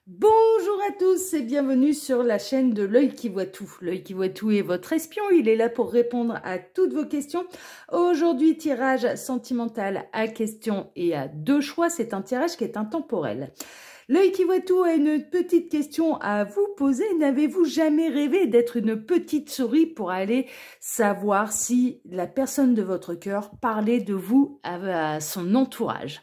Bonjour à tous et bienvenue sur la chaîne de l'œil qui voit tout. L'œil qui voit tout est votre espion, il est là pour répondre à toutes vos questions. Aujourd'hui, tirage sentimental à questions et à deux choix. C'est un tirage qui est intemporel. L'œil qui voit tout a une petite question à vous poser. N'avez-vous jamais rêvé d'être une petite souris pour aller savoir si la personne de votre cœur parlait de vous à son entourage ?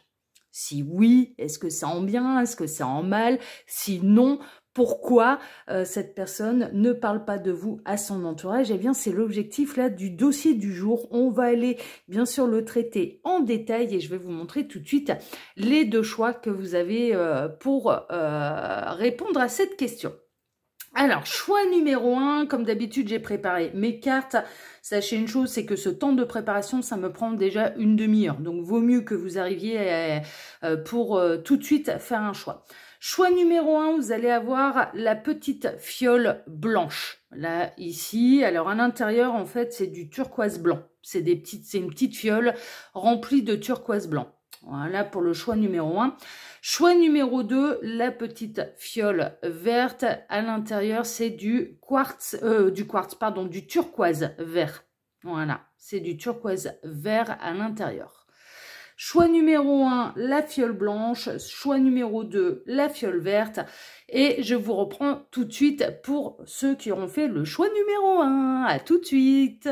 Si oui, est-ce que c'est en bien? Est-ce que c'est en mal? Si non, pourquoi cette personne ne parle pas de vous à son entourage? Eh bien, c'est l'objectif là du dossier du jour. On va aller bien sûr le traiter en détail et je vais vous montrer tout de suite les deux choix que vous avez pour répondre à cette question. Alors, choix numéro 1, comme d'habitude, j'ai préparé mes cartes. Sachez une chose, c'est que ce temps de préparation, ça me prend déjà une demi-heure. Donc, vaut mieux que vous arriviez pour tout de suite faire un choix. Choix numéro 1, vous allez avoir la petite fiole blanche. Là, ici, alors à l'intérieur, en fait, c'est du turquoise blanc. C'est une petite fiole remplie de turquoise blanc. Voilà pour le choix numéro 1. Choix numéro 2, la petite fiole verte. À l'intérieur, c'est du turquoise vert. Voilà, c'est du turquoise vert à l'intérieur. Choix numéro 1, la fiole blanche. Choix numéro 2, la fiole verte. Et je vous reprends tout de suite pour ceux qui auront fait le choix numéro 1. À tout de suite.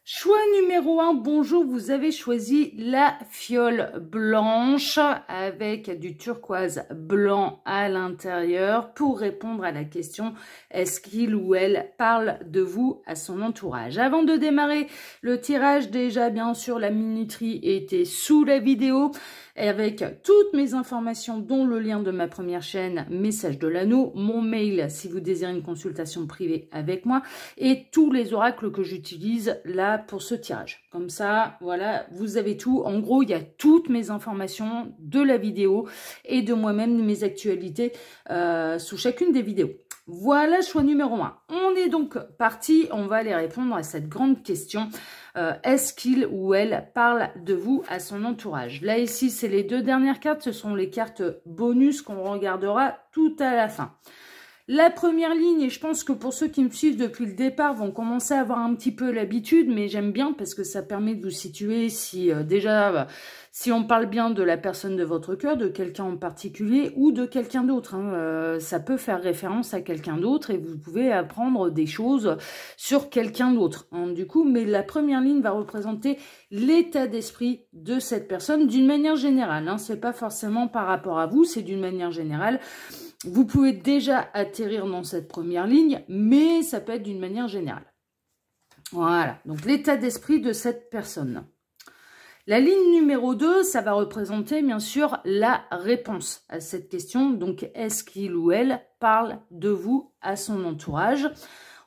Choix numéro 1, bonjour, vous avez choisi la fiole blanche avec du turquoise blanc à l'intérieur pour répondre à la question est-ce qu'il ou elle parle de vous à son entourage. Avant de démarrer le tirage, déjà bien sûr la minuterie était sous la vidéo avec toutes mes informations dont le lien de ma première chaîne, message de l'anneau, mon mail si vous désirez une consultation privée avec moi et tous les oracles que j'utilise là pour ce tirage. Comme ça, voilà, vous avez tout. En gros, il y a toutes mes informations de la vidéo et de moi-même, mes actualités sous chacune des vidéos. Voilà, choix numéro 1. On est donc parti, on va aller répondre à cette grande question. Est-ce qu'il ou elle parle de vous à son entourage? Là, ici, c'est les deux dernières cartes. Ce sont les cartes bonus qu'on regardera tout à la fin. La première ligne, et je pense que pour ceux qui me suivent depuis le départ vont commencer à avoir un petit peu l'habitude, mais j'aime bien parce que ça permet de vous situer si si on parle bien de la personne de votre cœur, de quelqu'un en particulier ou de quelqu'un d'autre. Hein. Ça peut faire référence à quelqu'un d'autre et vous pouvez apprendre des choses sur quelqu'un d'autre. Hein, du coup, mais la première ligne va représenter l'état d'esprit de cette personne d'une manière générale. Hein. C'est pas forcément par rapport à vous, c'est d'une manière générale. Vous pouvez déjà atterrir dans cette première ligne, mais ça peut être d'une manière générale. Voilà, donc l'état d'esprit de cette personne. La ligne numéro 2, ça va représenter bien sûr la réponse à cette question. Donc, est-ce qu'il ou elle parle de vous à son entourage ?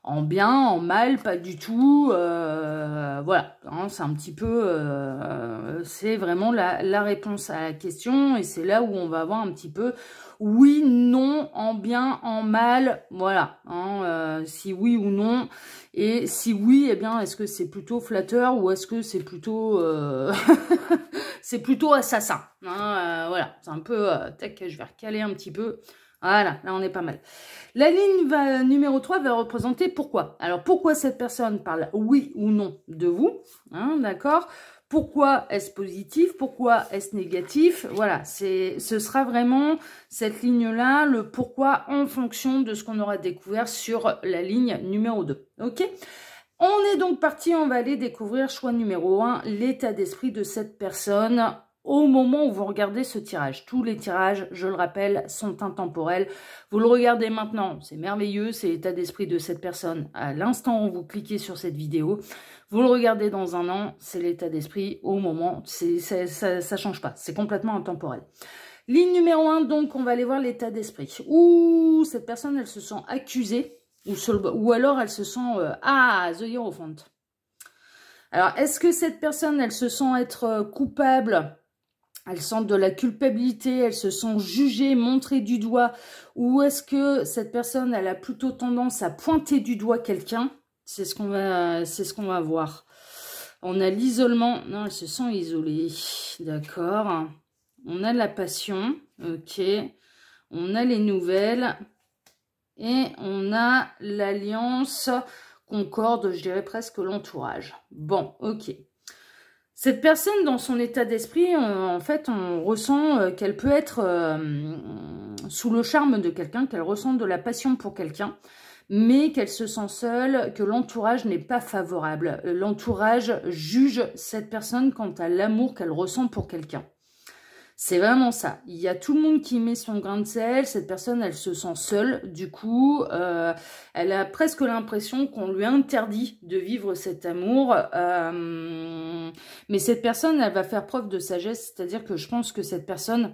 En bien, en mal, pas du tout. Voilà, hein, c'est un petit peu... c'est vraiment la réponse à la question. Et c'est là où on va avoir un petit peu oui, non, en bien, en mal. Voilà, hein, si oui ou non. Et si oui, eh bien, est-ce que c'est plutôt flatteur ou est-ce que c'est plutôt... c'est plutôt assassin, hein, voilà, c'est un peu... tac, je vais recaler un petit peu... Voilà, là on est pas mal. La ligne numéro 3 va représenter pourquoi. Alors pourquoi cette personne parle oui ou non de vous, hein, d'accord? Pourquoi est-ce positif? Pourquoi est-ce négatif? Voilà, ce sera vraiment cette ligne-là, le pourquoi en fonction de ce qu'on aura découvert sur la ligne numéro 2. Ok? On est donc parti, on va aller découvrir choix numéro 1, l'état d'esprit de cette personne au moment où vous regardez ce tirage. Tous les tirages, je le rappelle, sont intemporels. Vous le regardez maintenant, c'est merveilleux, c'est l'état d'esprit de cette personne à l'instant où vous cliquez sur cette vidéo. Vous le regardez dans un an, c'est l'état d'esprit au moment, ça change pas, c'est complètement intemporel. Ligne numéro 1, donc on va aller voir l'état d'esprit. Ouh, cette personne, elle se sent accusée, ou alors elle se sent the Hierophant. Alors, est-ce que cette personne, elle se sent être coupable? Elle sent de la culpabilité, elle se sent jugée, montrée du doigt, ou est-ce que cette personne, elle a plutôt tendance à pointer du doigt quelqu'un? C'est ce qu'on va voir. On a l'isolement. Non, elle se sent isolée. D'accord. On a la passion. Ok. On a les nouvelles. Et on a l'alliance, concorde, je dirais presque l'entourage. Bon, ok. Cette personne, dans son état d'esprit, en fait, on ressent qu'elle peut être sous le charme de quelqu'un, qu'elle ressent de la passion pour quelqu'un, mais qu'elle se sent seule, que l'entourage n'est pas favorable. L'entourage juge cette personne quant à l'amour qu'elle ressent pour quelqu'un. C'est vraiment ça. Il y a tout le monde qui met son grain de sel. Cette personne, elle se sent seule. Du coup, elle a presque l'impression qu'on lui interdit de vivre cet amour. Mais cette personne, elle va faire preuve de sagesse. C'est-à-dire que je pense que cette personne,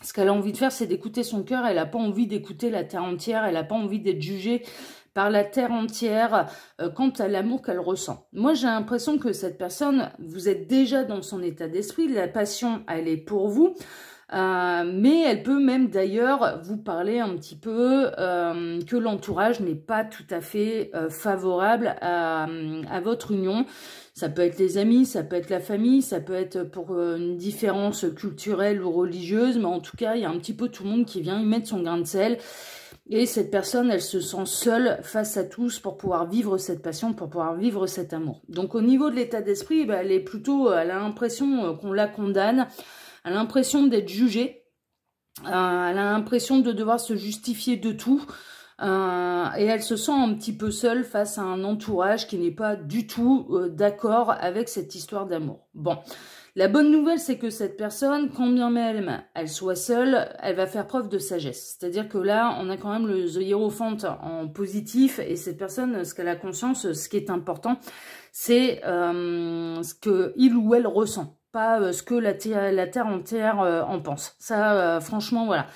ce qu'elle a envie de faire, c'est d'écouter son cœur. Elle n'a pas envie d'écouter la terre entière. Elle n'a pas envie d'être jugée par la terre entière quant à l'amour qu'elle ressent. Moi, j'ai l'impression que cette personne, vous êtes déjà dans son état d'esprit, la passion, elle est pour vous, mais elle peut même d'ailleurs vous parler un petit peu que l'entourage n'est pas tout à fait favorable à votre union. Ça peut être les amis, ça peut être la famille, ça peut être pour une différence culturelle ou religieuse, mais en tout cas, il y a un petit peu tout le monde qui vient y mettre son grain de sel. Et cette personne, elle se sent seule face à tous pour pouvoir vivre cette passion, pour pouvoir vivre cet amour. Donc au niveau de l'état d'esprit, bah, elle a l'impression qu'on la condamne, elle a l'impression d'être jugée, elle a l'impression de devoir se justifier de tout. Et elle se sent un petit peu seule face à un entourage qui n'est pas du tout d'accord avec cette histoire d'amour. Bon. La bonne nouvelle, c'est que cette personne, quand bien même elle soit seule, elle va faire preuve de sagesse. C'est-à-dire que là, on a quand même le The Hierophant en positif, et cette personne, ce qu'elle a conscience, ce qui est important, c'est ce qu'il ou elle ressent, pas ce que la terre entière en pense. Ça, franchement, voilà.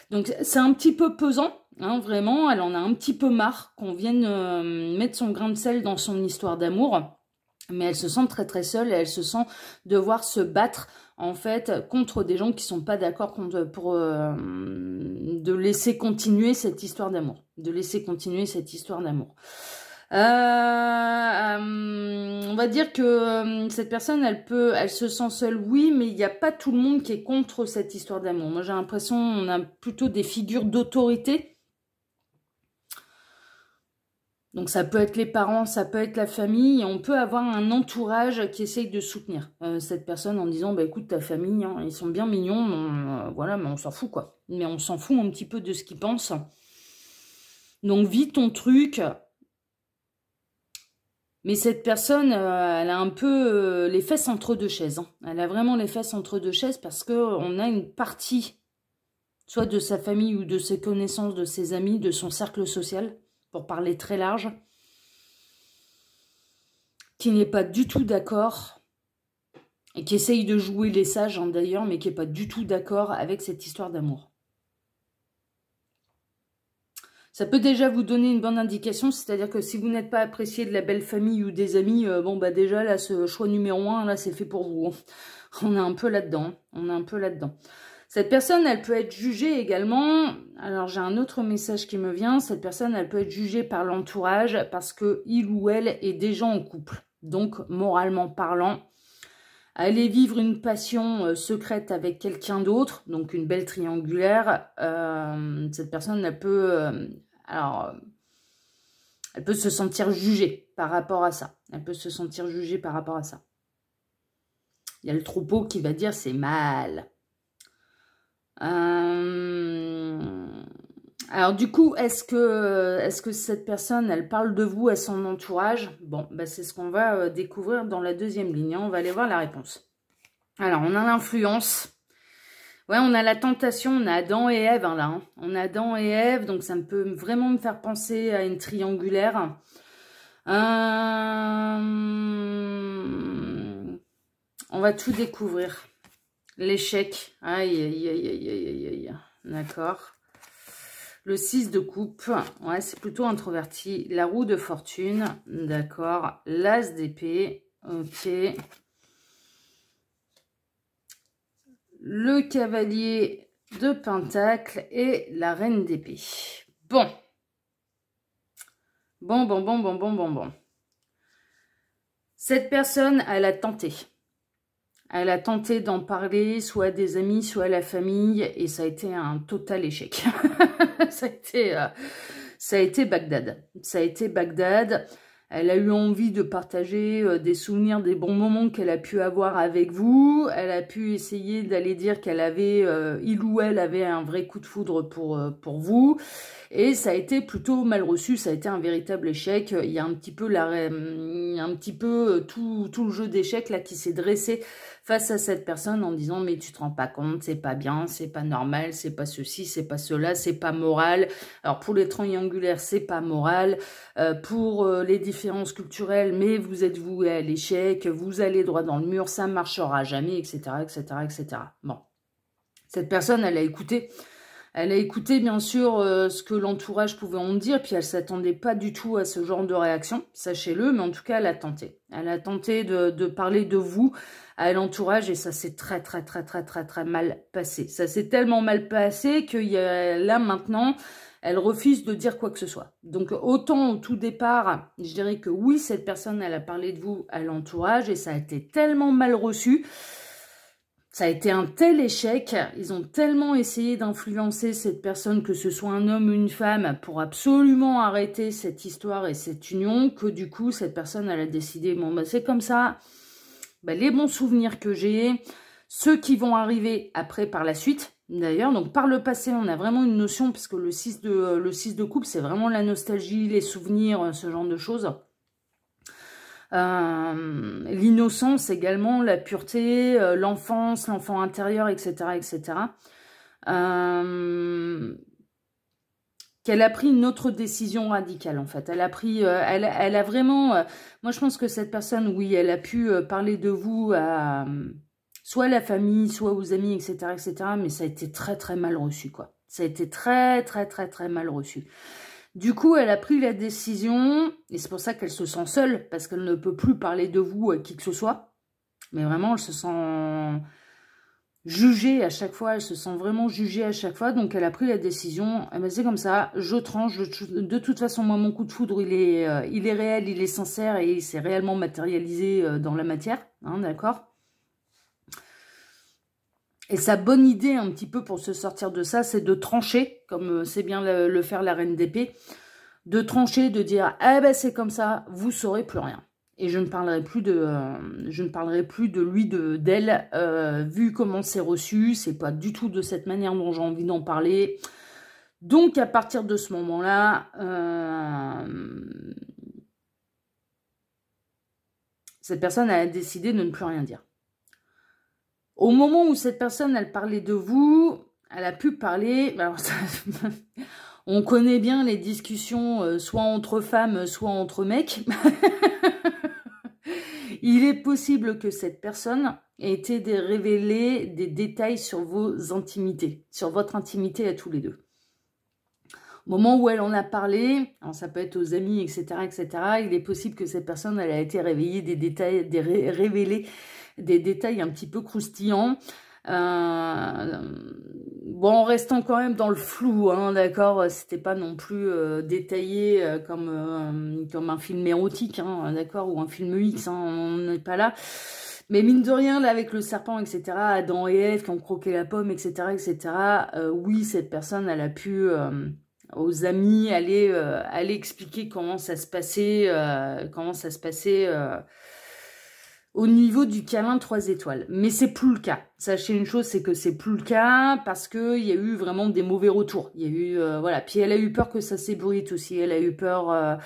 Donc, c'est un petit peu pesant, hein, vraiment. Elle en a un petit peu marre qu'on vienne mettre son grain de sel dans son histoire d'amour. Mais elle se sent très très seule et elle se sent devoir se battre en fait contre des gens qui sont pas d'accord pour de laisser continuer cette histoire d'amour. De laisser continuer cette histoire d'amour. On va dire que cette personne, elle se sent seule, oui, mais il n'y a pas tout le monde qui est contre cette histoire d'amour. Moi, j'ai l'impression qu'on a plutôt des figures d'autorité. Donc ça peut être les parents, ça peut être la famille, et on peut avoir un entourage qui essaye de soutenir cette personne en disant, bah écoute, ta famille, hein, ils sont bien mignons, voilà, mais on s'en fout quoi. Mais on s'en fout un petit peu de ce qu'ils pensent. Donc vis ton truc. Mais cette personne, elle a un peu les fesses entre deux chaises. Hein. Elle a vraiment les fesses entre deux chaises parce qu'on a une partie, soit de sa famille ou de ses connaissances, de ses amis, de son cercle social, pour parler très large, qui n'est pas du tout d'accord, et qui essaye de jouer les sages hein, d'ailleurs, mais qui n'est pas du tout d'accord avec cette histoire d'amour. Ça peut déjà vous donner une bonne indication, c'est-à-dire que si vous n'êtes pas apprécié de la belle famille ou des amis, bon bah déjà là, ce choix numéro 1, là c'est fait pour vous. On est un peu là-dedans, on est un peu là-dedans. Cette personne, elle peut être jugée également, alors j'ai un autre message qui me vient, cette personne, elle peut être jugée par l'entourage parce que il ou elle est déjà en couple. Donc, moralement parlant, aller vivre une passion secrète avec quelqu'un d'autre, donc une belle triangulaire, cette personne, elle peut, elle peut se sentir jugée par rapport à ça. Elle peut se sentir jugée par rapport à ça. Il y a le troupeau qui va dire c'est mal. Alors du coup, est-ce que cette personne, elle parle de vous à son entourage? Bon, bah, c'est ce qu'on va découvrir dans la deuxième ligne. Hein. On va aller voir la réponse. Alors, on a l'influence. Ouais, on a la tentation, on a Adam et Ève hein, là. Hein. On a Adam et Ève, donc ça peut vraiment me faire penser à une triangulaire. On va tout découvrir. L'échec. Aïe, aïe, aïe, aïe, aïe, aïe. D'accord. Le 6 de coupe. Ouais, c'est plutôt introverti. La roue de fortune. D'accord. L'as d'épée. Ok. Le cavalier de pentacle et la reine d'épée. Bon. Bon. Cette personne, elle a tenté. Elle a tenté d'en parler, soit à des amis, soit à la famille, et ça a été un total échec. ça a été Bagdad. Ça a été Bagdad. Elle a eu envie de partager des souvenirs, des bons moments qu'elle a pu avoir avec vous. Elle a pu essayer d'aller dire qu'elle avait, il ou elle avait un vrai coup de foudre pour vous. Et ça a été plutôt mal reçu, ça a été un véritable échec. Il y a un petit peu, tout le jeu d'échecs là qui s'est dressé face à cette personne en disant mais tu te rends pas compte, c'est pas bien, c'est pas normal, c'est pas ceci, c'est pas cela, c'est pas moral. Alors pour les triangulaires, c'est pas moral. Pour les différences culturelles, mais vous êtes voué à l'échec, vous allez droit dans le mur, ça marchera jamais, etc., etc., etc. Bon, cette personne, elle a écouté. Elle a écouté, bien sûr, ce que l'entourage pouvait en dire, puis elle s'attendait pas du tout à ce genre de réaction, sachez-le, mais en tout cas, elle a tenté. Elle a tenté de parler de vous à l'entourage, et ça s'est très mal passé. Ça s'est tellement mal passé qu'il y a là, maintenant, elle refuse de dire quoi que ce soit. Donc, autant au tout départ, je dirais que oui, cette personne, elle a parlé de vous à l'entourage, et ça a été tellement mal reçu. Ça a été un tel échec, ils ont tellement essayé d'influencer cette personne, que ce soit un homme ou une femme, pour absolument arrêter cette histoire et cette union, que du coup, cette personne, elle a décidé, bon, bah, c'est comme ça, bah, les bons souvenirs que j'ai, ceux qui vont arriver après par la suite, d'ailleurs, donc par le passé, on a vraiment une notion, parce que le 6 de coupe, c'est vraiment la nostalgie, les souvenirs, ce genre de choses. L'innocence également, la pureté, l'enfance, l'enfant intérieur, etc., etc. Qu'elle a pris une autre décision radicale, en fait. Elle a pris, elle a vraiment... moi, je pense que cette personne, oui, elle a pu parler de vous à soit à la famille, soit aux amis, etc., etc., mais ça a été très mal reçu, quoi. Ça a été très mal reçu. Du coup, elle a pris la décision, et c'est pour ça qu'elle se sent seule, parce qu'elle ne peut plus parler de vous à qui que ce soit. Mais vraiment, elle se sent jugée à chaque fois, elle se sent vraiment jugée à chaque fois. Donc, elle a pris la décision, eh ben, c'est comme ça, je tranche. De toute façon, moi, mon coup de foudre, il est réel, il est sincère, et il s'est réellement matérialisé dans la matière, hein, d'accord ? Et sa bonne idée, un petit peu pour se sortir de ça, c'est de trancher, comme c'est bien le faire la reine d'épée, de trancher, de dire « Eh ben c'est comme ça, vous saurez plus rien ». Et je ne parlerai plus de lui, d'elle, vu comment c'est reçu, c'est pas du tout de cette manière dont j'ai envie d'en parler. Donc à partir de ce moment-là, cette personne a décidé de ne plus rien dire. Au moment où cette personne, elle parlait de vous, elle a pu parler... Alors, on connaît bien les discussions, soit entre femmes, soit entre mecs. Il est possible que cette personne ait été révélée des détails sur vos intimités, sur votre intimité à tous les deux. Au moment où elle en a parlé, alors ça peut être aux amis, etc., etc., il est possible que cette personne, elle a été révélée des détails, des détails un petit peu croustillants. Bon, en restant quand même dans le flou, hein, d'accord, c'était pas non plus détaillé comme un film érotique, hein, d'accord, ou un film X, hein, on n'est pas là. Mais mine de rien, là, avec le serpent, etc., Adam et Ève qui ont croqué la pomme, etc., etc., oui, cette personne, elle a pu... aux amis, aller expliquer comment ça se passait, au niveau du câlin 3 étoiles. Mais c'est plus le cas. Sachez une chose, c'est que c'est plus le cas parce que il y a eu vraiment des mauvais retours. Il y a eu, voilà. Puis elle a eu peur que ça s'ébruite aussi. Elle a eu peur...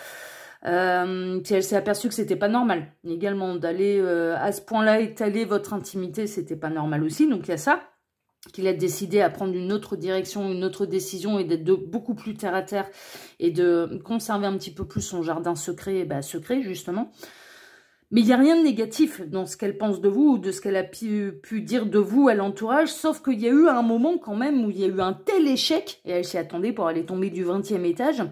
puis elle s'est aperçue que c'était pas normal également d'aller à ce point-là étaler votre intimité, c'était pas normal aussi. Donc il y a ça, qu'il a décidé à prendre une autre direction, une autre décision et d'être beaucoup plus terre à terre et de conserver un petit peu plus son jardin secret, secret justement. Mais il n'y a rien de négatif dans ce qu'elle pense de vous ou de ce qu'elle a pu dire de vous à l'entourage, sauf qu'il y a eu un moment quand même où il y a eu un tel échec, et elle s'y attendait pour aller tomber du 20e étage.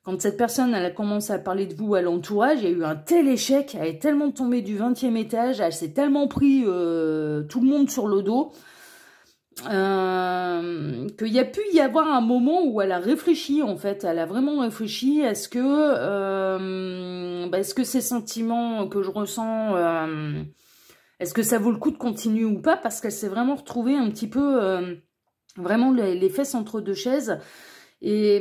Quand cette personne, elle a commencé à parler de vous à l'entourage, il y a eu un tel échec, elle est tellement tombée du 20e étage, elle s'est tellement pris tout le monde sur le dos, qu'il y a pu y avoir un moment où elle a réfléchi, en fait. Elle a vraiment réfléchi, est-ce que ces sentiments que je ressens, Est-ce que ça vaut le coup de continuer ou pas? Parce qu'elle s'est vraiment retrouvée un petit peu, vraiment les fesses entre deux chaises. Et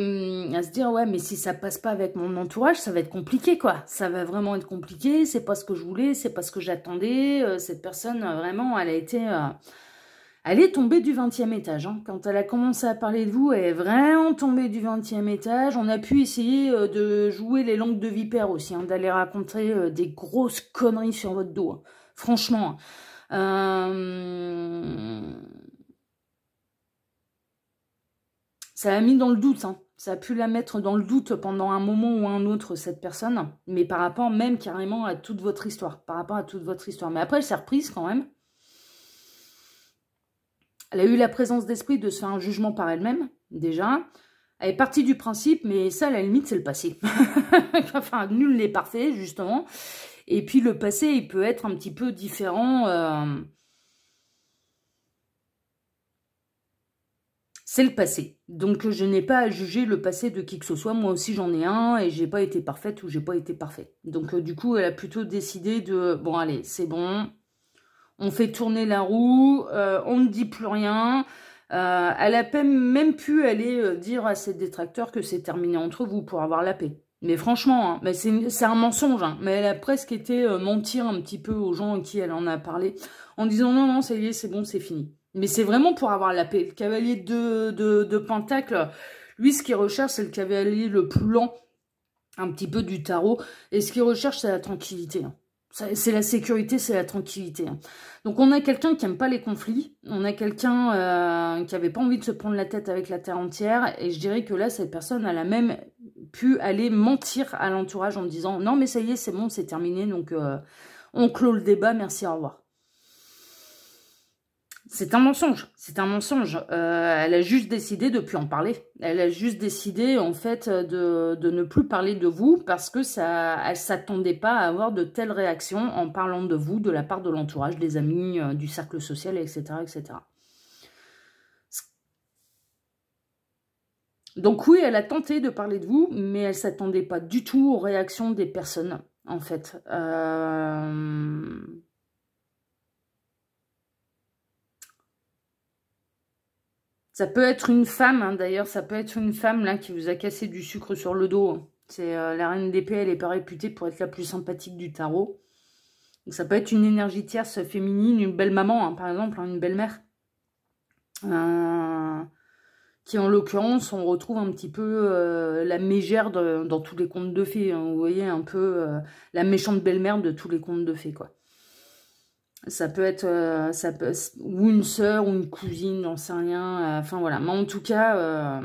à se dire, ouais, mais si ça passe pas avec mon entourage, ça va être compliqué, quoi. Ça va vraiment être compliqué, c'est pas ce que je voulais, c'est pas ce que j'attendais. Cette personne, vraiment, elle est tombée du 20e étage. Hein. Quand elle a commencé à parler de vous, elle est vraiment tombée du 20e étage. On a pu essayer de jouer les langues de vipère aussi, hein, d'aller raconter des grosses conneries sur votre dos. Hein. Franchement. Ça l'a mis dans le doute, hein. Ça a pu la mettre dans le doute pendant un moment ou un autre, cette personne, mais par rapport même carrément à toute votre histoire, par rapport à toute votre histoire. Mais après, elle s'est reprise quand même. Elle a eu la présence d'esprit de se faire un jugement par elle-même, déjà. Elle est partie du principe, mais ça, à la limite, c'est le passé. Enfin, nul n'est parfait, justement. Et puis, le passé, il peut être un petit peu différent... C'est le passé. Donc, je n'ai pas à juger le passé de qui que ce soit. Moi aussi, j'en ai un et j'ai pas été parfaite ou j'ai pas été parfaite. Donc, du coup, elle a plutôt décidé de... Bon, allez, c'est bon. On fait tourner la roue. On ne dit plus rien. Elle a même pu aller dire à ses détracteurs que c'est terminé entre vous pour avoir la paix. Mais franchement, hein, mais c'est un mensonge. Hein, mais elle a presque été mentir un petit peu aux gens à qui elle en a parlé. En disant non, non, ça y est, c'est bon, c'est fini. Mais c'est vraiment pour avoir la paix. Le cavalier de Pentacle, lui, ce qu'il recherche, c'est le cavalier le plus lent, un petit peu du tarot. Et ce qu'il recherche, c'est la tranquillité. Hein. C'est la sécurité, c'est la tranquillité. Hein. Donc, on a quelqu'un qui n'aime pas les conflits. On a quelqu'un qui n'avait pas envie de se prendre la tête avec la terre entière. Et je dirais que là, cette personne, elle a même pu aller mentir à l'entourage en disant « Non, mais ça y est, c'est bon, c'est terminé. Donc, on clôt le débat. Merci, au revoir. » C'est un mensonge, c'est un mensonge. Elle a juste décidé de ne plus en parler. Elle a juste décidé, en fait, de ne plus parler de vous parce que elle ne s'attendait pas à avoir de telles réactions en parlant de vous, de la part de l'entourage, des amis, du cercle social, etc., etc. Donc oui, elle a tenté de parler de vous, mais elle ne s'attendait pas du tout aux réactions des personnes, en fait. Ça peut être une femme, hein, d'ailleurs, ça peut être une femme là qui vous a cassé du sucre sur le dos. Hein. C'est la reine d'épée, elle n'est pas réputée pour être la plus sympathique du tarot. Donc, ça peut être une énergie tierce féminine, une belle maman, hein, par exemple, hein, une belle-mère. Qui en l'occurrence, on retrouve un petit peu la mégère dans tous les contes de fées. Hein, vous voyez, un peu la méchante belle-mère de tous les contes de fées, quoi. Ça peut être ou une sœur ou une cousine, j'en sais rien. Enfin voilà, mais en tout cas,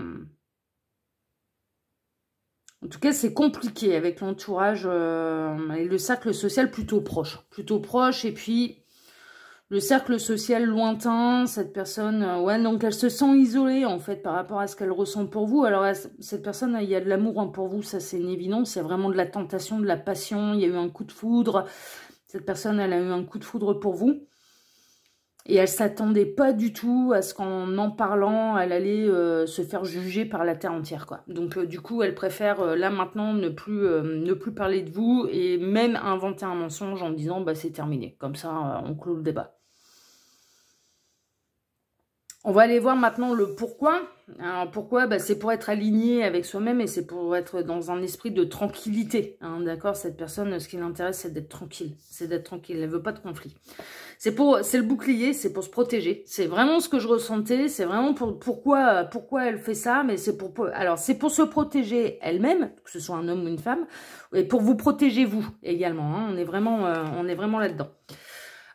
c'est compliqué avec l'entourage et le cercle social plutôt proche. Plutôt proche et puis le cercle social lointain, cette personne, ouais, donc elle se sent isolée en fait par rapport à ce qu'elle ressent pour vous. Alors cette personne, il y a de l'amour hein, pour vous, ça c'est une évidence, c'est vraiment de la tentation, de la passion, il y a eu un coup de foudre. Cette personne, elle a eu un coup de foudre pour vous. Et elle ne s'attendait pas du tout à ce qu'en en parlant, elle allait se faire juger par la terre entière, quoi. Donc, du coup, elle préfère, là, maintenant, ne plus parler de vous et même inventer un mensonge en disant, bah, c'est terminé. Comme ça, on clôt le débat. On va aller voir maintenant le pourquoi. Alors pourquoi bah, c'est pour être aligné avec soi-même et c'est pour être dans un esprit de tranquillité. Hein, d'accord, cette personne, ce qui l'intéresse, c'est d'être tranquille. C'est d'être tranquille, elle veut pas de conflit. C'est le bouclier, c'est pour se protéger. C'est vraiment ce que je ressentais. C'est vraiment pourquoi elle fait ça. Mais c'est alors c'est pour se protéger elle-même, que ce soit un homme ou une femme, et pour vous protéger vous également. Hein, on est vraiment là-dedans.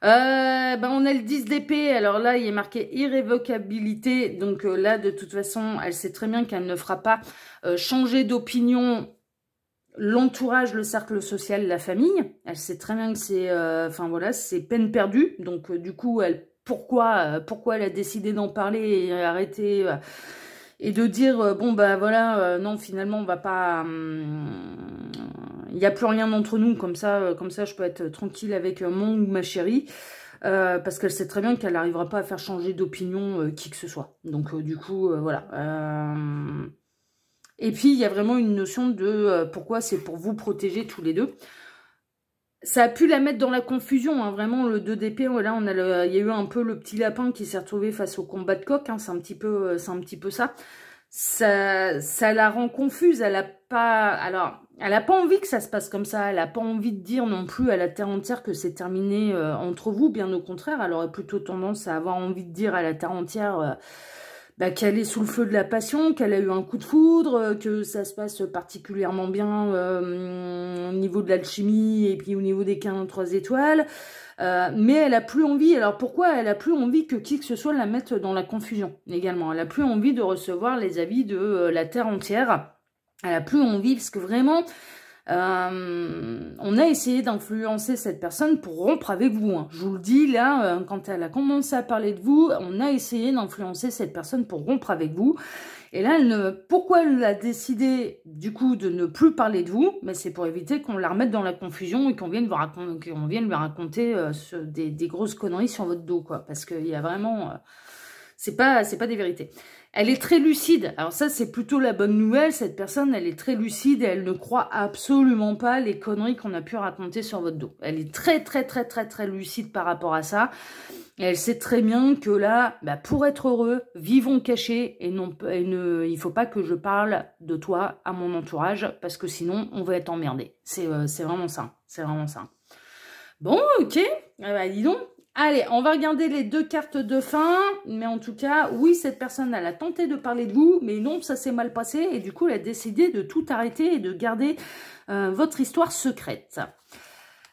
On a le 10 d'épée, alors là il est marqué irrévocabilité, donc là de toute façon elle sait très bien qu'elle ne fera pas changer d'opinion l'entourage, le cercle social, la famille. Elle sait très bien que c'est c'est peine perdue, donc du coup pourquoi elle a décidé d'en parler et arrêter et de dire bon bah voilà non finalement on va pas il n'y a plus rien entre nous, comme ça je peux être tranquille avec mon ou ma chérie, parce qu'elle sait très bien qu'elle n'arrivera pas à faire changer d'opinion qui que ce soit. Donc du coup, voilà. Et puis, il y a vraiment une notion de pourquoi c'est pour vous protéger tous les deux. Ça a pu la mettre dans la confusion, hein, vraiment, le 2 d'épée. Là, il y a eu un peu le petit lapin qui s'est retrouvé face au combat de coq. Hein, c'est un petit peu ça. Ça la rend confuse. Elle a pas, alors, elle a pas envie que ça se passe comme ça. Elle a pas envie de dire non plus à la terre entière que c'est terminé entre vous. Bien au contraire, elle aurait plutôt tendance à avoir envie de dire à la terre entière qu'elle est sous le feu de la passion, qu'elle a eu un coup de foudre, que ça se passe particulièrement bien au niveau de l'alchimie et puis au niveau des 3 étoiles. Mais elle a plus envie. Alors pourquoi elle a plus envie que qui que ce soit la mette dans la confusion également? Elle a plus envie de recevoir les avis de la terre entière. Elle a plus envie parce que vraiment, on a essayé d'influencer cette personne pour rompre avec vous. Hein. Je vous le dis là, quand elle a commencé à parler de vous, on a essayé d'influencer cette personne pour rompre avec vous. Et là, pourquoi elle a décidé du coup de ne plus parler de vous? Mais c'est pour éviter qu'on la remette dans la confusion et qu'on vienne lui raconter des grosses conneries sur votre dos, quoi. Parce qu'il y a vraiment, c'est pas des vérités. Elle est très lucide. Alors ça, c'est plutôt la bonne nouvelle. Cette personne, elle est très lucide et elle ne croit absolument pas les conneries qu'on a pu raconter sur votre dos. Elle est très lucide par rapport à ça. Et elle sait très bien que là, pour être heureux, vivons cachés et il faut pas que je parle de toi à mon entourage parce que sinon, on va être emmerdé. C'est vraiment ça. C'est vraiment ça. Bon, ok. Dis donc. Allez, on va regarder les 2 cartes de fin. Mais en tout cas, oui, cette personne, elle a tenté de parler de vous. Mais non, ça s'est mal passé. Et du coup, elle a décidé de tout arrêter et de garder votre histoire secrète.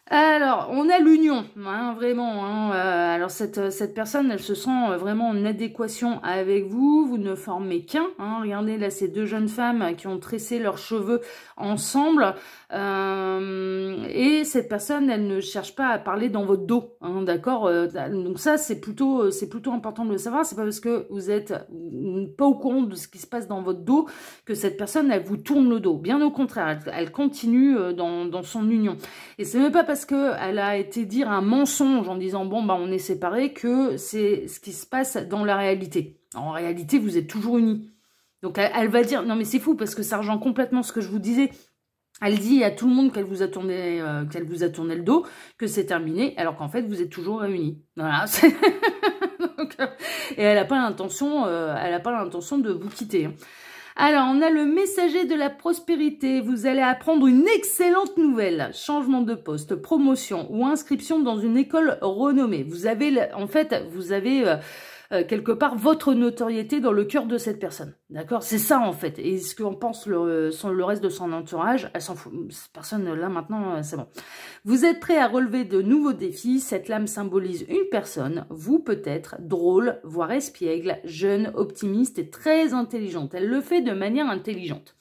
Alors, on a l'union, hein, vraiment. Hein, alors, cette personne, elle se sent vraiment en adéquation avec vous. Vous ne formez qu'un. Hein, regardez, là, ces 2 jeunes femmes qui ont tressé leurs cheveux ensemble. Et cette personne, elle ne cherche pas à parler dans votre dos. Hein, d'accord. Donc ça, c'est plutôt important de le savoir. C'est pas parce que vous êtes pas au courant de ce qui se passe dans votre dos que cette personne, elle vous tourne le dos. Bien au contraire, elle continue dans son union. Et c'est même pas parce qu'elle a été dire un mensonge en disant bon on est séparés que c'est ce qui se passe dans la réalité. En réalité, vous êtes toujours unis. Donc elle va dire non mais c'est fou parce que ça rejoint complètement ce que je vous disais. Elle dit à tout le monde qu'elle vous a tourné le dos, que c'est terminé, alors qu'en fait vous êtes toujours réunis. Voilà. Donc, et elle n'a pas l'intention de vous quitter. Hein. Alors, on a le messager de la prospérité. Vous allez apprendre une excellente nouvelle. Changement de poste, promotion ou inscription dans une école renommée. Vous avez quelque part votre notoriété dans le cœur de cette personne. D'accord? C'est ça en fait. Et ce qu'en pense le reste de son entourage, elle s'en fout. Cette personne-là maintenant, c'est bon. Vous êtes prêt à relever de nouveaux défis. Cette lame symbolise une personne, vous peut-être, drôle, voire espiègle, jeune, optimiste et très intelligente. Elle le fait de manière intelligente.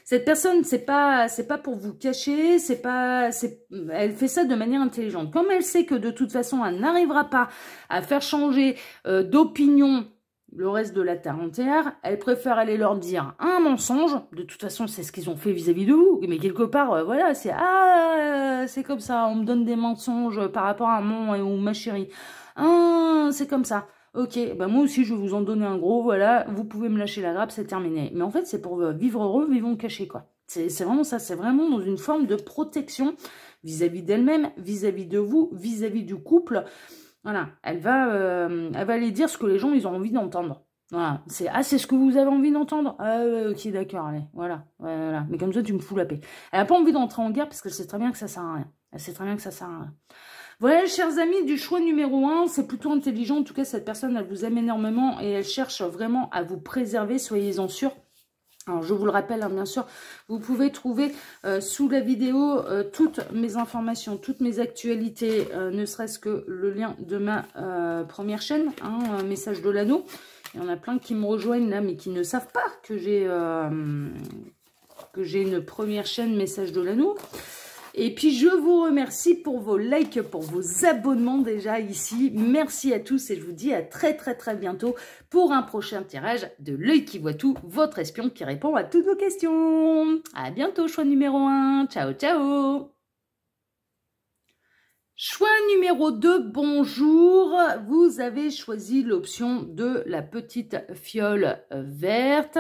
Cette personne, c'est pas pour vous cacher, elle fait ça de manière intelligente. Comme elle sait que de toute façon, elle n'arrivera pas à faire changer d'opinion le reste de la terre entière, elle préfère aller leur dire un mensonge. De toute façon, c'est ce qu'ils ont fait vis-à-vis de vous. Mais quelque part, voilà, c'est comme ça. On me donne des mensonges par rapport à mon ou ma chérie. C'est comme ça. Ok, moi aussi je vais vous en donner un gros, voilà, vous pouvez me lâcher la grappe, c'est terminé. Mais en fait, c'est pour vivre heureux, vivons cachés, quoi. C'est vraiment ça, c'est vraiment dans une forme de protection vis-à-vis d'elle-même, vis-à-vis de vous, vis-à-vis du couple. Voilà, elle va aller dire ce que les gens, ils ont envie d'entendre. Voilà, c'est ce que vous avez envie d'entendre. Ok, d'accord, allez, voilà, voilà. Mais comme ça, tu me fous la paix. Elle n'a pas envie d'entrer en guerre parce qu'elle sait très bien que ça sert à rien. Elle sait très bien que ça sert à rien. Voilà, chers amis, du choix numéro 1, c'est plutôt intelligent. En tout cas, cette personne, elle vous aime énormément et elle cherche vraiment à vous préserver, soyez-en sûrs. Alors, je vous le rappelle, hein, bien sûr, vous pouvez trouver sous la vidéo toutes mes informations, toutes mes actualités, ne serait-ce que le lien de ma première chaîne, hein, Message de l'Anneau. Il y en a plein qui me rejoignent là, mais qui ne savent pas que j'ai une première chaîne Message de l'Anneau. Et puis, je vous remercie pour vos likes, pour vos abonnements déjà ici. Merci à tous et je vous dis à très bientôt pour un prochain tirage de L'œil qui voit tout, votre espion qui répond à toutes vos questions. À bientôt, choix numéro 1. Ciao, ciao. Choix numéro 2, bonjour. Vous avez choisi l'option de la petite fiole verte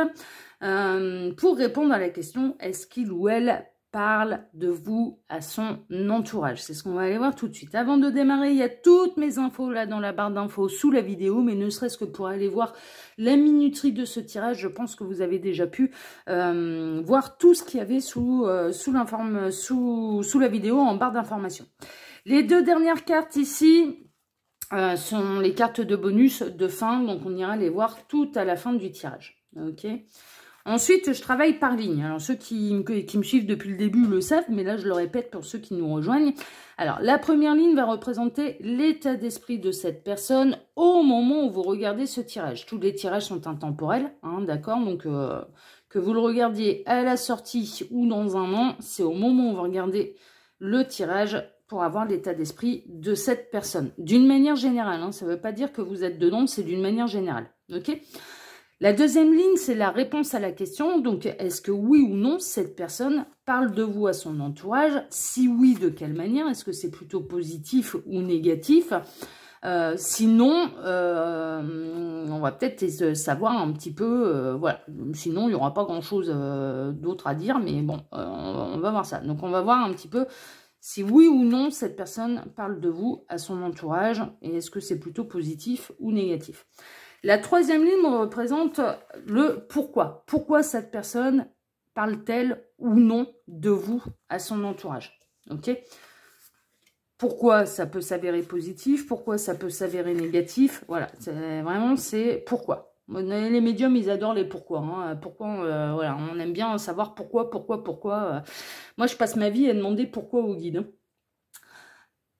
pour répondre à la question, est-ce qu'il ou elle parle de vous à son entourage. C'est ce qu'on va aller voir tout de suite. Avant de démarrer, il y a toutes mes infos là dans la barre d'infos sous la vidéo, mais ne serait-ce que pour aller voir la minuterie de ce tirage, je pense que vous avez déjà pu voir tout ce qu'il y avait sous la vidéo en barre d'information. Les deux dernières cartes ici sont les cartes de bonus de fin, donc on ira les voir tout à la fin du tirage. Ok. Ensuite, je travaille par ligne. Alors, ceux qui me suivent depuis le début le savent, mais là, je le répète pour ceux qui nous rejoignent. Alors, la première ligne va représenter l'état d'esprit de cette personne au moment où vous regardez ce tirage. Tous les tirages sont intemporels, hein, d'accord? Donc, que vous le regardiez à la sortie ou dans un an, c'est au moment où vous regardez le tirage pour avoir l'état d'esprit de cette personne. D'une manière générale, hein, ça ne veut pas dire que vous êtes dedans, c'est d'une manière générale, ok? La deuxième ligne, c'est la réponse à la question. Donc, est-ce que oui ou non, cette personne parle de vous à son entourage? Si oui, de quelle manière? Est-ce que c'est plutôt positif ou négatif? Sinon, on va peut-être savoir un petit peu, voilà. Sinon, il n'y aura pas grand-chose d'autre à dire, mais bon, on va voir ça. Donc, on va voir un petit peu si oui ou non, cette personne parle de vous à son entourage, et est-ce que c'est plutôt positif ou négatif? La troisième ligne me représente le pourquoi. Pourquoi cette personne parle-t-elle ou non de vous à son entourage? Ok? Pourquoi ça peut s'avérer positif? Pourquoi ça peut s'avérer négatif? Voilà, vraiment c'est pourquoi. Les médiums, ils adorent les pourquoi. Hein. Pourquoi, voilà, on aime bien savoir pourquoi. Moi, je passe ma vie à demander pourquoi au guide.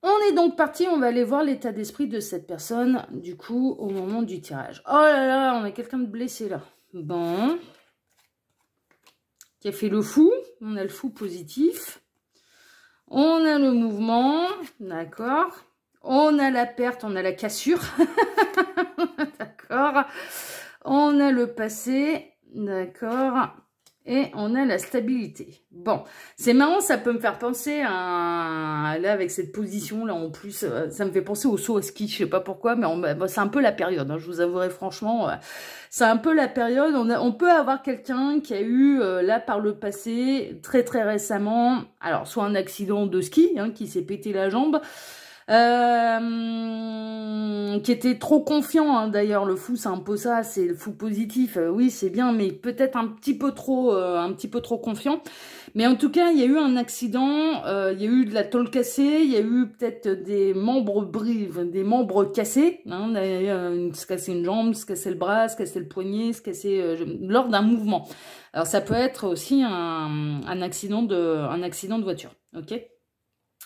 On est donc parti, on va aller voir l'état d'esprit de cette personne, du coup, au moment du tirage. Oh là là, on a quelqu'un de blessé là. Bon. Qui a fait le fou. On a le fou positif. On a le mouvement. D'accord. On a la perte, on a la cassure. D'accord. On a le passé. D'accord. Et on a la stabilité. Bon, c'est marrant, ça peut me faire penser à... Là, avec cette position-là, en plus, ça me fait penser au saut à ski, je sais pas pourquoi, mais c'est un peu la période, hein, je vous avouerai franchement. C'est un peu la période, on peut avoir quelqu'un qui a eu, là, par le passé, très très récemment, alors, soit un accident de ski, hein, qui s'est pété la jambe, qui était trop confiant, hein. D'ailleurs le fou c'est un peu ça, c'est le fou positif, oui c'est bien, mais peut-être un petit peu trop confiant. Mais en tout cas il y a eu un accident, il y a eu de la tôle cassée, il y a eu peut-être des membres cassés, hein, se casser une jambe, se casser le bras, se casser le poignet, se casser lors d'un mouvement. Alors ça peut être aussi un accident de voiture, ok?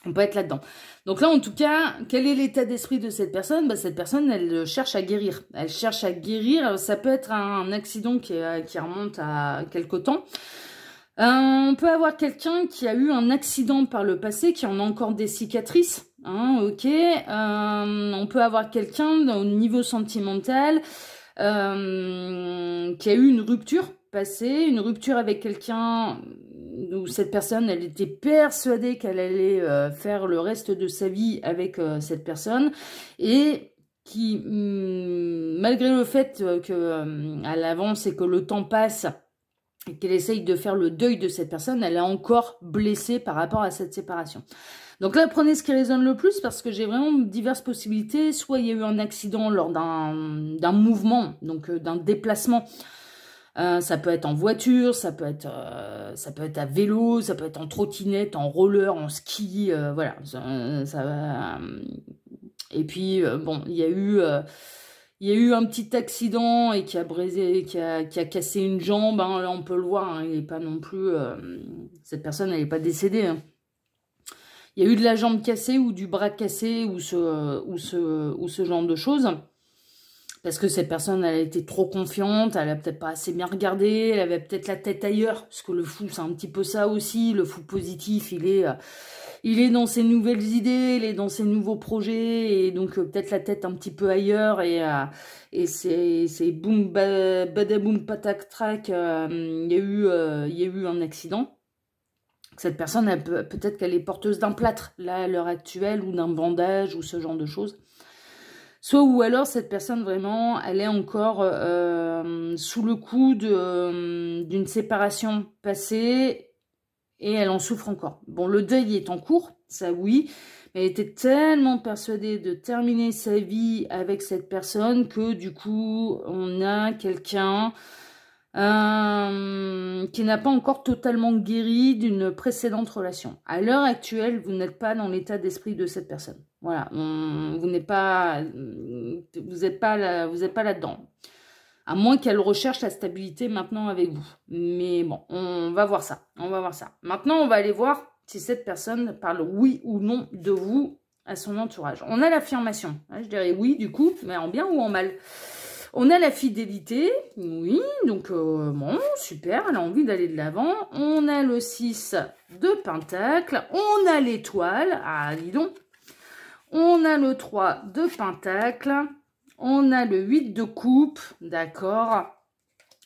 On peut être là-dedans. Donc là, en tout cas, quel est l'état d'esprit de cette personne? Bah, cette personne, elle cherche à guérir. Elle cherche à guérir. Ça peut être un accident qui remonte à quelque temps. On peut avoir quelqu'un qui a eu un accident par le passé, qui en a encore des cicatrices. Hein, ok. On peut avoir quelqu'un au niveau sentimental qui a eu une rupture passée, une rupture avec quelqu'un où cette personne, elle était persuadée qu'elle allait faire le reste de sa vie avec cette personne, et qui, malgré le fait qu'elle avance et que le temps passe, et qu'elle essaye de faire le deuil de cette personne, elle est encore blessée par rapport à cette séparation. Donc là, prenez ce qui résonne le plus, parce que j'ai vraiment diverses possibilités. Soit il y a eu un accident lors d'un mouvement, donc d'un déplacement. Ça peut être en voiture, ça peut être à vélo, ça peut être en trottinette, en roller, en ski, voilà. Et puis, bon, il y a eu un petit accident et qui a brisé, qui a cassé une jambe, hein, là on peut le voir, hein, il n'est pas non plus, cette personne elle n'est pas décédée, hein. Il y a eu de la jambe cassée ou du bras cassé ou ce genre de choses. Parce que cette personne, elle a été trop confiante, elle a peut-être pas assez bien regardé, elle avait peut-être la tête ailleurs. Parce que le fou, c'est un petit peu ça aussi. Le fou positif, il est dans ses nouvelles idées, il est dans ses nouveaux projets. Et donc, peut-être la tête un petit peu ailleurs. Et c'est boum, badaboum, patak, trac. Il y a eu un accident. Cette personne, peut-être qu'elle est porteuse d'un plâtre, là, à l'heure actuelle, ou d'un bandage, ou ce genre de choses. Soit ou alors cette personne vraiment, elle est encore sous le coup d'une séparation passée et elle en souffre encore. Bon, le deuil est en cours, ça oui, mais elle était tellement persuadée de terminer sa vie avec cette personne que du coup, on a quelqu'un qui n'a pas encore totalement guéri d'une précédente relation. À l'heure actuelle, vous n'êtes pas dans l'état d'esprit de cette personne. Voilà, vous n'êtes pas, vous êtes pas là-dedans. À moins qu'elle recherche la stabilité maintenant avec vous. Mais bon, on va voir ça. On va voir ça. Maintenant, on va aller voir si cette personne parle oui ou non de vous à son entourage. On a l'affirmation. Je dirais oui du coup, mais en bien ou en mal. On a la fidélité, oui, donc bon, super, elle a envie d'aller de l'avant. On a le 6 de pentacle, on a l'étoile, ah dis donc. On a le 3 de pentacle, on a le 8 de coupe, d'accord,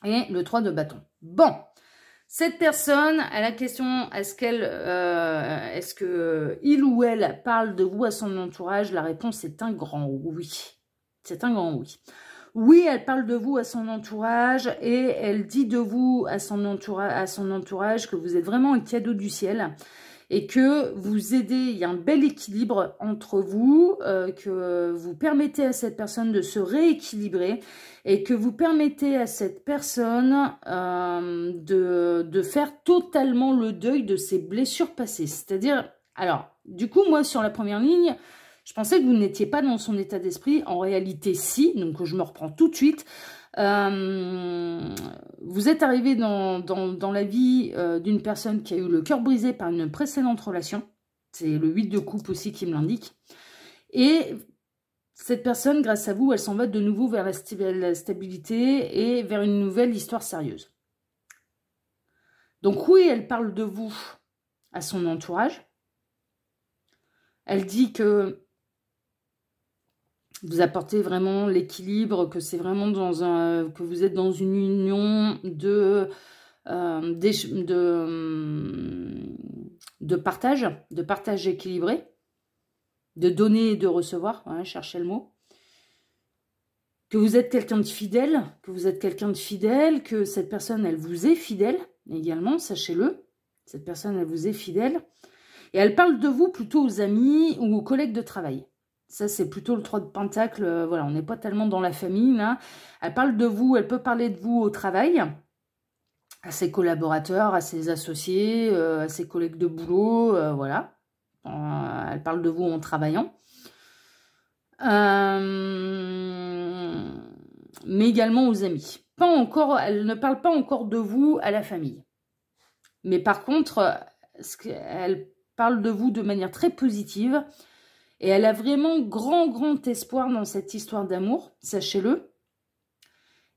et le 3 de bâton. Bon, cette personne, à la question, est-ce que il ou elle parle de vous à son entourage? La réponse est un grand oui. C'est un grand oui. Oui, elle parle de vous à son entourage et elle dit de vous à son entourage que vous êtes vraiment un cadeau du ciel et que vous aidez, il y a un bel équilibre entre vous, que vous permettez à cette personne de se rééquilibrer et que vous permettez à cette personne de faire totalement le deuil de ses blessures passées. C'est-à-dire, alors, du coup, moi, sur la première ligne, je pensais que vous n'étiez pas dans son état d'esprit. En réalité, si. Donc, je me reprends tout de suite. Vous êtes arrivé dans la vie d'une personne qui a eu le cœur brisé par une précédente relation. C'est le 8 de coupe aussi qui me l'indique. Et cette personne, grâce à vous, elle s'en va de nouveau vers la stabilité et vers une nouvelle histoire sérieuse. Donc, oui, elle parle de vous à son entourage. Elle dit que vous apportez vraiment l'équilibre, que c'est vraiment que vous êtes dans une union de partage équilibré, de donner et de recevoir, ouais, cherchez le mot. Que vous êtes quelqu'un de fidèle, que cette personne, elle vous est fidèle également, sachez-le. Cette personne, elle vous est fidèle. Et elle parle de vous plutôt aux amis ou aux collègues de travail. Ça, c'est plutôt le 3 de pentacle. Voilà, on n'est pas tellement dans la famille, là. Elle parle de vous, elle peut parler de vous au travail, à ses collaborateurs, à ses associés, à ses collègues de boulot, voilà. Elle parle de vous en travaillant. Mais également aux amis. Pas encore, elle ne parle pas encore de vous à la famille. Mais par contre, elle parle de vous de manière très positive. Et elle a vraiment grand espoir dans cette histoire d'amour, sachez-le.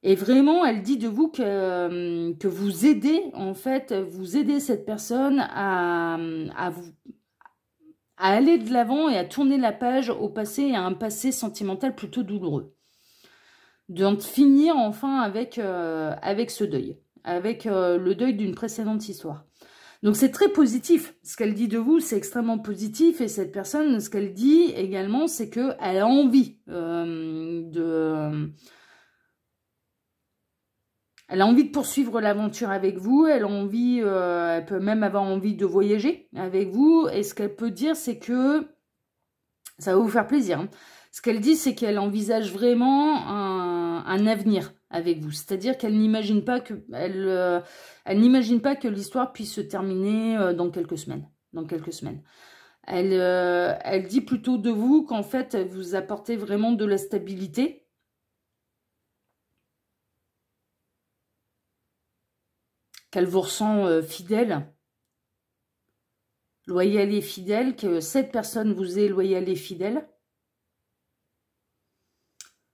Et vraiment, elle dit de vous que vous aidez, en fait, vous aidez cette personne à aller de l'avant et à tourner la page au passé et à un passé sentimental plutôt douloureux. De finir enfin avec ce deuil, avec le deuil d'une précédente histoire. Donc, c'est très positif. Ce qu'elle dit de vous, c'est extrêmement positif. Et cette personne, ce qu'elle dit également, c'est qu'elle a envie Elle a envie de poursuivre l'aventure avec vous. Elle peut même avoir envie de voyager avec vous. Et ce qu'elle peut dire, c'est que ça va vous faire plaisir. Hein. Ce qu'elle dit, c'est qu'elle envisage vraiment un avenir avec vous. C'est-à-dire qu'elle n'imagine pas que l'histoire puisse se terminer dans quelques semaines. Elle dit plutôt de vous qu'en fait, elle vous apportez vraiment de la stabilité. Qu'elle vous ressent fidèle. Loyale et fidèle. Que cette personne vous est loyale et fidèle.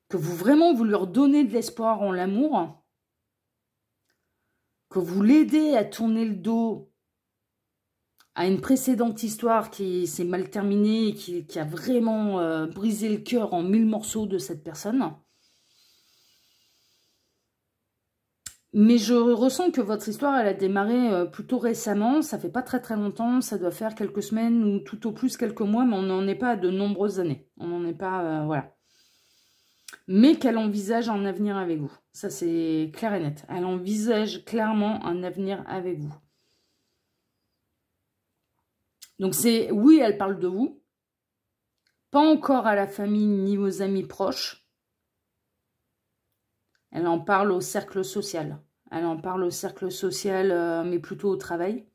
Que vous lui redonnez de l'espoir en l'amour, que vous l'aidez à tourner le dos à une précédente histoire qui s'est mal terminée et qui a vraiment brisé le cœur en 1000 morceaux de cette personne. Mais je ressens que votre histoire, elle a démarré plutôt récemment, ça fait pas très longtemps, ça doit faire quelques semaines ou tout au plus quelques mois, mais on n'en est pas à de nombreuses années. On n'en est pas, voilà. Mais qu'elle envisage un avenir avec vous. Ça, c'est clair et net. Elle envisage clairement un avenir avec vous. Donc c'est, oui, elle parle de vous, pas encore à la famille ni aux amis proches. Elle en parle au cercle social. Elle en parle au cercle social, mais plutôt au travail.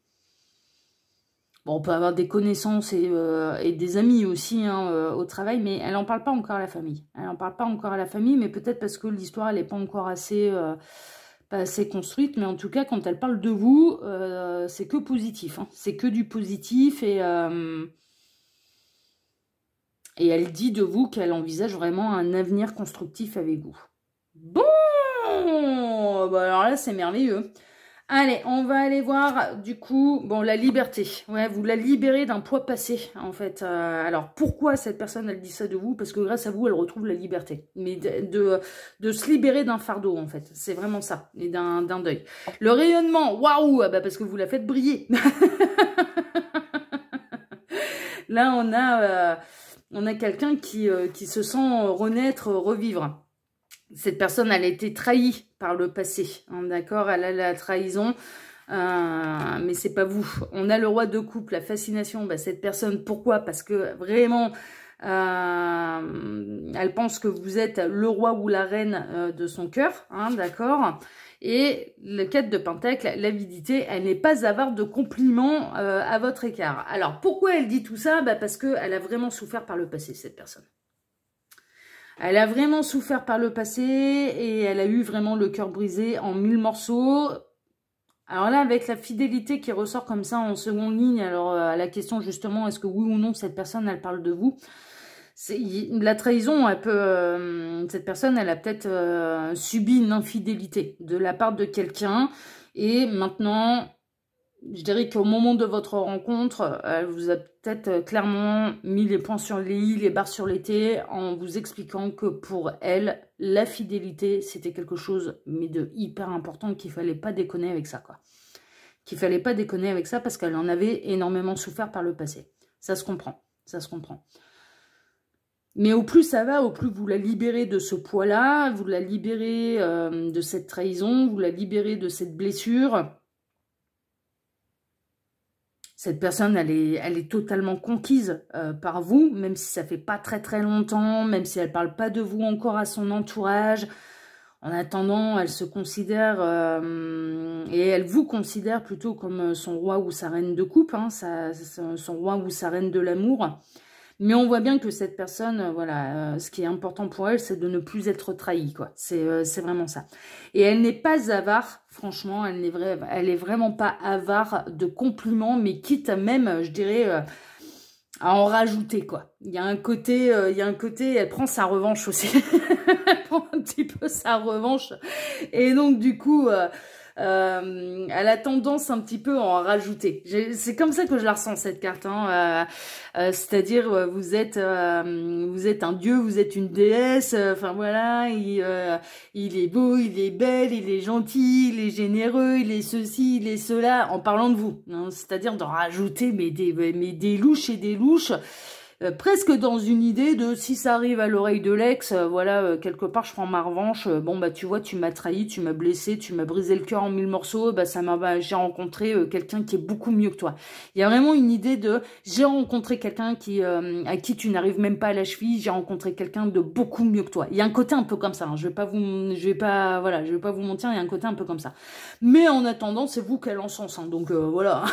Bon, on peut avoir des connaissances et des amis aussi au travail, mais elle n'en parle pas encore à la famille. Elle n'en parle pas encore à la famille, mais peut-être parce que l'histoire, elle n'est pas encore pas assez construite. Mais en tout cas, quand elle parle de vous, c'est que positif. Hein. C'est que du positif et elle dit de vous qu'elle envisage vraiment un avenir constructif avec vous. Bon, bah alors là, c'est merveilleux. Allez, on va aller voir, du coup, bon, la liberté. Ouais, vous la libérez d'un poids passé, en fait. Alors, pourquoi cette personne, elle dit ça de vous? Parce que grâce à vous, elle retrouve la liberté. Mais de se libérer d'un fardeau, en fait. C'est vraiment ça, et d'un deuil. Le rayonnement, waouh, bah parce que vous la faites briller. Là, on a quelqu'un qui se sent renaître, revivre. Cette personne, elle a été trahie par le passé, hein, d'accord? Elle a la trahison, mais c'est pas vous. On a le roi de coupe, la fascination. Bah, cette personne, pourquoi? Parce que vraiment, elle pense que vous êtes le roi ou la reine de son cœur, hein, d'accord? Et le 4 de Pentacle, l'avidité, elle n'est pas avare de compliments à votre écart. Alors, pourquoi elle dit tout ça? Bah, parce qu'elle a vraiment souffert par le passé, cette personne. Elle a vraiment souffert par le passé et elle a eu vraiment le cœur brisé en 1000 morceaux. Alors là, avec la fidélité qui ressort comme ça en seconde ligne, alors à la question justement, est-ce que oui ou non cette personne, elle parle de vous? La trahison, elle peut, cette personne, elle a peut-être subi une infidélité de la part de quelqu'un et maintenant... Je dirais qu'au moment de votre rencontre, elle vous a peut-être clairement mis les points sur les i, les barres sur les t, en vous expliquant que pour elle, la fidélité, c'était quelque chose mais de hyper important, qu'il fallait pas déconner avec ça, quoi. Qu'il fallait pas déconner avec ça parce qu'elle en avait énormément souffert par le passé. Ça se comprend, ça se comprend. Mais au plus ça va, au plus vous la libérez de ce poids-là, vous la libérez de cette trahison, vous la libérez de cette blessure. Cette personne, elle est totalement conquise par vous, même si ça fait pas très très longtemps, même si elle parle pas de vous encore à son entourage. En attendant, elle se considère, et elle vous considère plutôt comme son roi ou sa reine de coupe, hein, son roi ou sa reine de l'amour. Mais on voit bien que cette personne, voilà, ce qui est important pour elle, c'est de ne plus être trahie, quoi. C'est vraiment ça. Et elle n'est pas avare, franchement, elle est vraiment pas avare de compliments, mais quitte à même, je dirais, à en rajouter, quoi. Il y a un côté, elle prend sa revanche aussi. Elle prend un petit peu sa revanche. Et donc, du coup... elle a tendance un petit peu à en rajouter. C'est comme ça que je la ressens, cette carte. Hein. C'est-à-dire, vous êtes un dieu, vous êtes une déesse. Enfin voilà, il est beau, il est belle, il est gentil, il est généreux, il est ceci, il est cela, en parlant de vous. Hein. C'est-à-dire d'en rajouter mais des louches et des louches. Presque dans une idée de si ça arrive à l'oreille de l'ex, voilà, quelque part je prends ma revanche, bon bah tu vois, tu m'as trahi, tu m'as blessé, tu m'as brisé le cœur en 1000 morceaux, bah j'ai rencontré quelqu'un qui est beaucoup mieux que toi. Il y a vraiment une idée de j'ai rencontré quelqu'un à qui tu n'arrives même pas à la cheville, j'ai rencontré quelqu'un de beaucoup mieux que toi. Il y a un côté un peu comme ça, hein. Je vais pas vous mentir, il y a un côté un peu comme ça. Mais en attendant, c'est vous qu'elle encense, hein, donc voilà,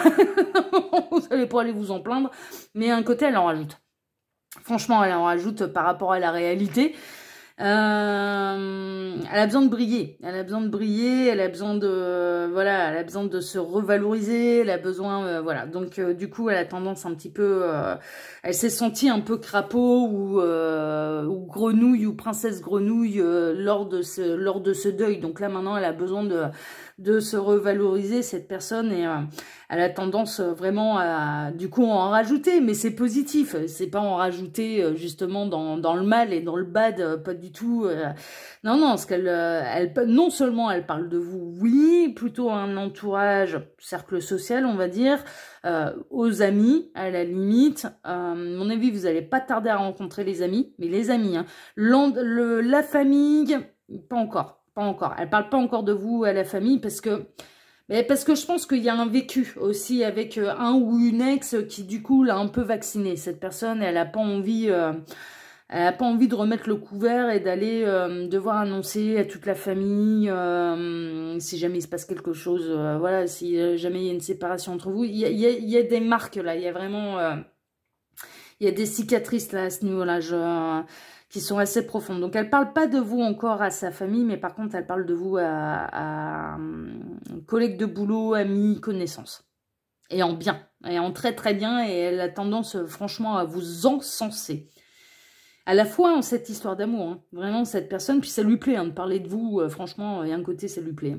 vous allez pas aller vous en plaindre, mais un côté elle en rajoute. Franchement, elle en rajoute par rapport à la réalité. Elle a besoin de briller. Elle a besoin de briller. Elle a besoin de voilà. Elle a besoin de se revaloriser. Elle a besoin voilà. Donc du coup, elle a tendance un petit peu. Elle s'est sentie un peu crapaud ou grenouille ou princesse grenouille lors de ce deuil. Donc là maintenant, elle a besoin de se revaloriser, cette personne, et elle a tendance vraiment à du coup en rajouter, mais c'est positif, c'est pas en rajouter justement dans le mal et dans le bad, pas du tout. Non, parce qu'elle non seulement elle parle de vous, oui, plutôt un entourage, cercle social, on va dire, aux amis, à la limite. Mon avis, vous allez pas tarder à rencontrer les amis, mais les amis, hein, la famille, pas encore. Pas encore. Elle parle pas encore de vous à la famille parce que Mais parce que je pense qu'il y a un vécu aussi avec un ou une ex qui du coup l'a un peu vacciné. Cette personne, elle n'a pas envie... elle n'a pas envie de remettre le couvert et d'aller devoir annoncer à toute la famille si jamais il se passe quelque chose, voilà, si jamais il y a une séparation entre vous. Il y a des marques là, il y a vraiment... il y a des cicatrices là à ce niveau-là qui sont assez profondes. Donc elle parle pas de vous encore à sa famille, mais par contre elle parle de vous à collègues de boulot, amis, connaissances. Et en bien, et en très très bien, et elle a tendance franchement à vous encenser. À la fois en cette histoire d'amour, hein, vraiment cette personne, puis ça lui plaît de parler de vous, franchement, il y a un côté ça lui plaît,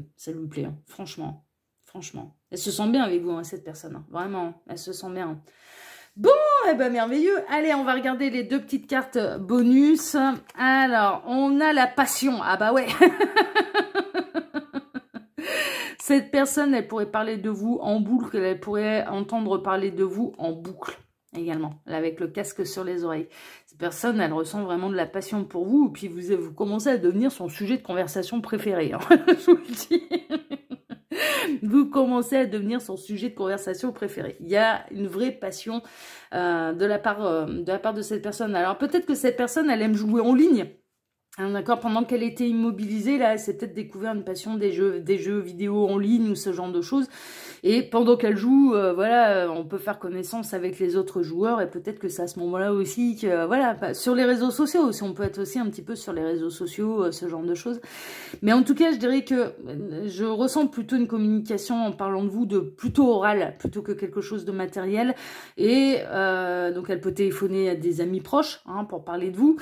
franchement, franchement. Elle se sent bien avec vous, hein, cette personne, hein, vraiment, elle se sent bien. Bon, eh ben merveilleux. Allez, on va regarder les 2 petites cartes bonus. Alors, on a la passion. Ah bah ouais. Cette personne, elle pourrait parler de vous en boucle, elle pourrait entendre parler de vous en boucle également, là, avec le casque sur les oreilles. Cette personne, elle ressent vraiment de la passion pour vous, et puis vous commencez à devenir son sujet de conversation préféré, hein. Je vous le dis. Vous commencez à devenir son sujet de conversation préféré. Il y a une vraie passion de la part de cette personne. Alors peut-être que cette personne, elle aime jouer en ligne. Hein, d'accord, pendant qu'elle était immobilisée, là, elle s'est peut-être découvert une passion des jeux vidéo en ligne ou ce genre de choses. Et pendant qu'elle joue, voilà, on peut faire connaissance avec les autres joueurs et peut-être que c'est à ce moment-là aussi que, voilà, sur les réseaux sociaux aussi, on peut être aussi un petit peu sur les réseaux sociaux, ce genre de choses. Mais en tout cas, je dirais que je ressens plutôt une communication en parlant de vous de plutôt orale, plutôt que quelque chose de matériel. Et donc, elle peut téléphoner à des amis proches, hein, pour parler de vous.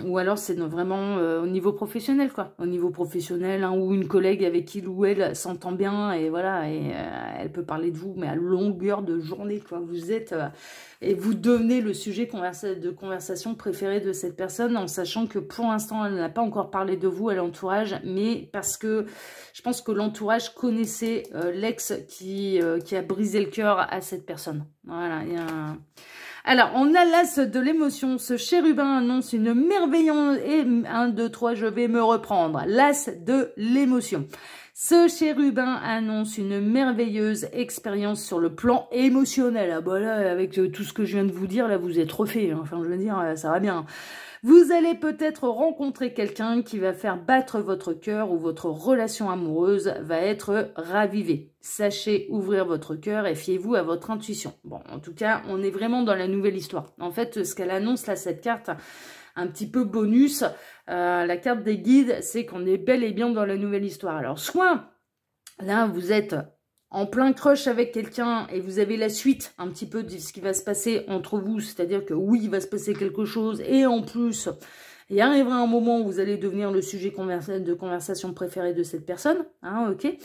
Ou alors c'est vraiment au niveau professionnel, quoi. Au niveau professionnel, hein, ou une collègue avec qui ou elle s'entend bien, et voilà, et elle peut parler de vous, mais à longueur de journée, quoi. Vous êtes, et vous devenez le sujet de conversation préféré de cette personne, en sachant que pour l'instant, elle n'a pas encore parlé de vous à l'entourage, mais parce que je pense que l'entourage connaissait l'ex qui a brisé le cœur à cette personne. Voilà, il y a un... Alors, on a l'as de l'émotion. Ce chérubin annonce une merveilleuse... Et 1, 2, 3, je vais me reprendre. L'as de l'émotion. Ce chérubin annonce une merveilleuse expérience sur le plan émotionnel. Ah bah là, avec tout ce que je viens de vous dire, là, vous êtes refait. Hein. Enfin, je veux dire, ça va bien. Vous allez peut-être rencontrer quelqu'un qui va faire battre votre cœur ou votre relation amoureuse va être ravivée. Sachez ouvrir votre cœur et fiez-vous à votre intuition. Bon, en tout cas, on est vraiment dans la nouvelle histoire. En fait, ce qu'elle annonce là, cette carte, un petit peu bonus, la carte des guides, c'est qu'on est bel et bien dans la nouvelle histoire. Alors, soit là, vous êtes en plein crush avec quelqu'un et vous avez la suite un petit peu de ce qui va se passer entre vous, c'est-à-dire que oui, il va se passer quelque chose et en plus, il arrivera un moment où vous allez devenir le sujet de conversation préféré de cette personne, hein, ok.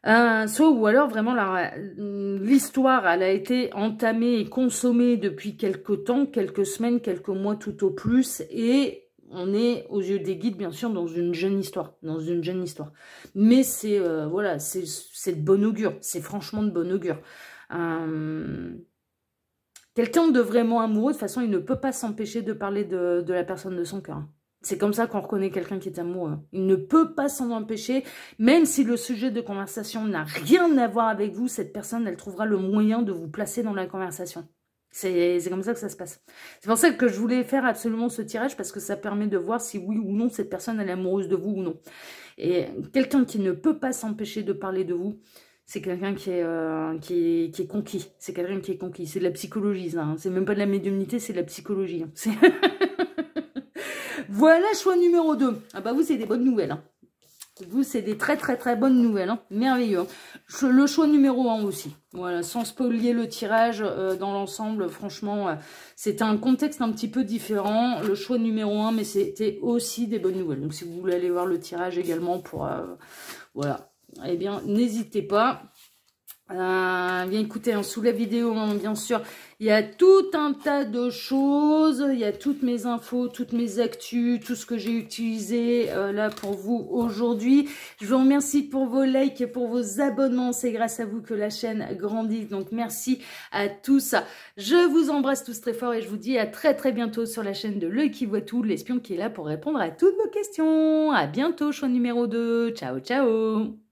Soit ou alors vraiment l'histoire elle a été entamée et consommée depuis quelques temps, quelques semaines, quelques mois tout au plus, et on est aux yeux des guides bien sûr dans une jeune histoire, mais c'est voilà, c'est de bon augure, c'est franchement de bon augure. Quelqu'un de vraiment amoureux, de toute façon il ne peut pas s'empêcher de parler de la personne de son cœur. C'est comme ça qu'on reconnaît quelqu'un qui est amoureux. Il ne peut pas s'en empêcher, même si le sujet de conversation n'a rien à voir avec vous, cette personne, elle trouvera le moyen de vous placer dans la conversation. C'est comme ça que ça se passe. C'est pour ça que je voulais faire absolument ce tirage, parce que ça permet de voir si oui ou non cette personne elle est amoureuse de vous ou non. Et quelqu'un qui ne peut pas s'empêcher de parler de vous, c'est quelqu'un qui est conquis. C'est quelqu'un qui est conquis. C'est de la psychologie, ça. Hein. C'est même pas de la médiumnité, c'est de la psychologie. Hein. Voilà, choix numéro 2. Ah bah vous, c'est des bonnes nouvelles. Hein. Vous, c'est des très très très bonnes nouvelles. Hein. Merveilleux. Hein. Le choix numéro 1 aussi. Voilà, sans spolier le tirage dans l'ensemble, franchement, c'était un contexte un petit peu différent. Le choix numéro 1, mais c'était aussi des bonnes nouvelles. Donc si vous voulez aller voir le tirage également pour... voilà. Eh bien, n'hésitez pas. Bien écoutez, hein, sous la vidéo, hein, bien sûr, il y a tout un tas de choses, il y a toutes mes infos, toutes mes actus, tout ce que j'ai utilisé là pour vous aujourd'hui. Je vous remercie pour vos likes et pour vos abonnements, c'est grâce à vous que la chaîne grandit, donc merci à tous. Je vous embrasse tous très fort et je vous dis à très très bientôt sur la chaîne de L'Œil qui voit tout, l'espion qui est là pour répondre à toutes vos questions. À bientôt, choix numéro 2, ciao ciao.